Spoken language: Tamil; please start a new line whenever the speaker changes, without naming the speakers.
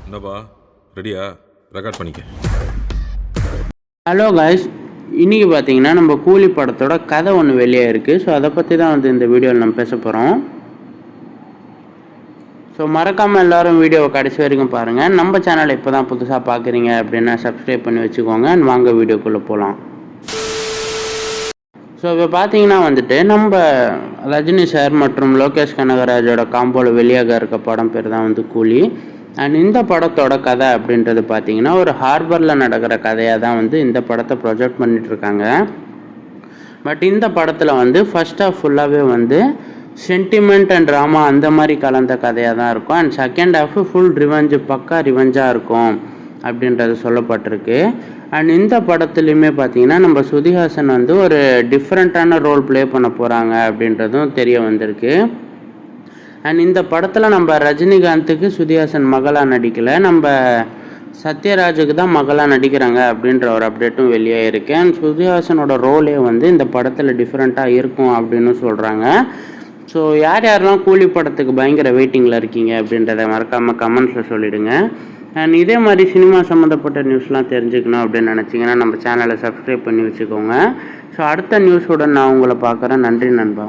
என்னப்பா ரெடியா? ரெக்கார்ட் பண்ணிக்க.
ஹலோ காய்ஸ், இன்றைக்கி பார்த்தீங்கன்னா நம்ம கூலி படத்தோட கதை ஒன்று வெளியே இருக்குது. ஸோ அதை பற்றி தான் வந்து இந்த வீடியோவில் நம்ம பேச போகிறோம். ஸோ மறக்காமல் எல்லோரும் வீடியோவை கடைசி வரைக்கும் பாருங்கள். நம்ம சேனலை இப்போ தான் புதுசாக பார்க்குறீங்க அப்படின்னா சப்ஸ்கிரைப் பண்ணி வச்சுக்கோங்க. வாங்க வீடியோக்குள்ளே போகலாம். ஸோ இப்போ பார்த்தீங்கன்னா வந்துட்டு நம்ம ரஜினி சார் மற்றும் லோகேஷ் கனகராஜோட காம்போல வெளியாக இருக்க படம் பேர் தான் வந்து கூலி. அண்ட் இந்த படத்தோட கதை அப்படின்றது பார்த்தீங்கன்னா ஒரு ஹார்பரில் நடக்கிற கதையாக தான் வந்து இந்த படத்தை ப்ரொஜெக்ட் பண்ணிகிட்ருக்காங்க. பட் இந்த படத்தில் வந்து ஃபர்ஸ்ட் ஹாஃப் ஃபுல்லாகவே வந்து சென்டிமெண்ட் அண்ட் ட்ராமா அந்த மாதிரி கலந்த கதையாக தான் இருக்கும். And second half full revenge, பக்கா ரிவெஞ்சாக இருக்கும் அப்படின்றது சொல்லப்பட்டிருக்கு. அண்ட் இந்த படத்துலையுமே பார்த்தீங்கன்னா நம்ம ஸ்ருதிஹாசன் வந்து ஒரு டிஃப்ரெண்ட்டான ரோல் ப்ளே பண்ண போகிறாங்க அப்படின்றதும் தெரிய வந்திருக்கு. அண்ட் இந்த படத்தில் நம்ம ரஜினிகாந்துக்கு ஸ்ருதிஹாசன் மகளாக நடிக்கலை, நம்ம சத்யராஜுக்கு தான் மகளாக நடிக்கிறாங்க அப்படின்ற ஒரு அப்டேட்டும் வெளியே இருக்கு. அண்ட் ஸ்ருதிஹாசனோட ரோலே வந்து இந்த படத்தில் டிஃப்ரெண்ட்டாக இருக்கும் அப்படின்னு சொல்கிறாங்க. ஸோ யாரெல்லாம் கூலி படத்துக்கு பயங்கர வெயிட்டிங்கில் இருக்கீங்க அப்படின்றத மறக்காமல் கமெண்ட்ஸில் சொல்லிவிடுங்க. அண்ட் இதே மாதிரி சினிமா சம்மந்தப்பட்ட நியூஸ்லாம் தெரிஞ்சுக்கணும் அப்படின்னு நினச்சிங்கன்னா நம்ம சேனலை சப்ஸ்கிரைப் பண்ணி வச்சுக்கோங்க. ஸோ அடுத்த நியூஸுடன் நான் உங்களை பார்க்குறேன். நன்றி நண்பா.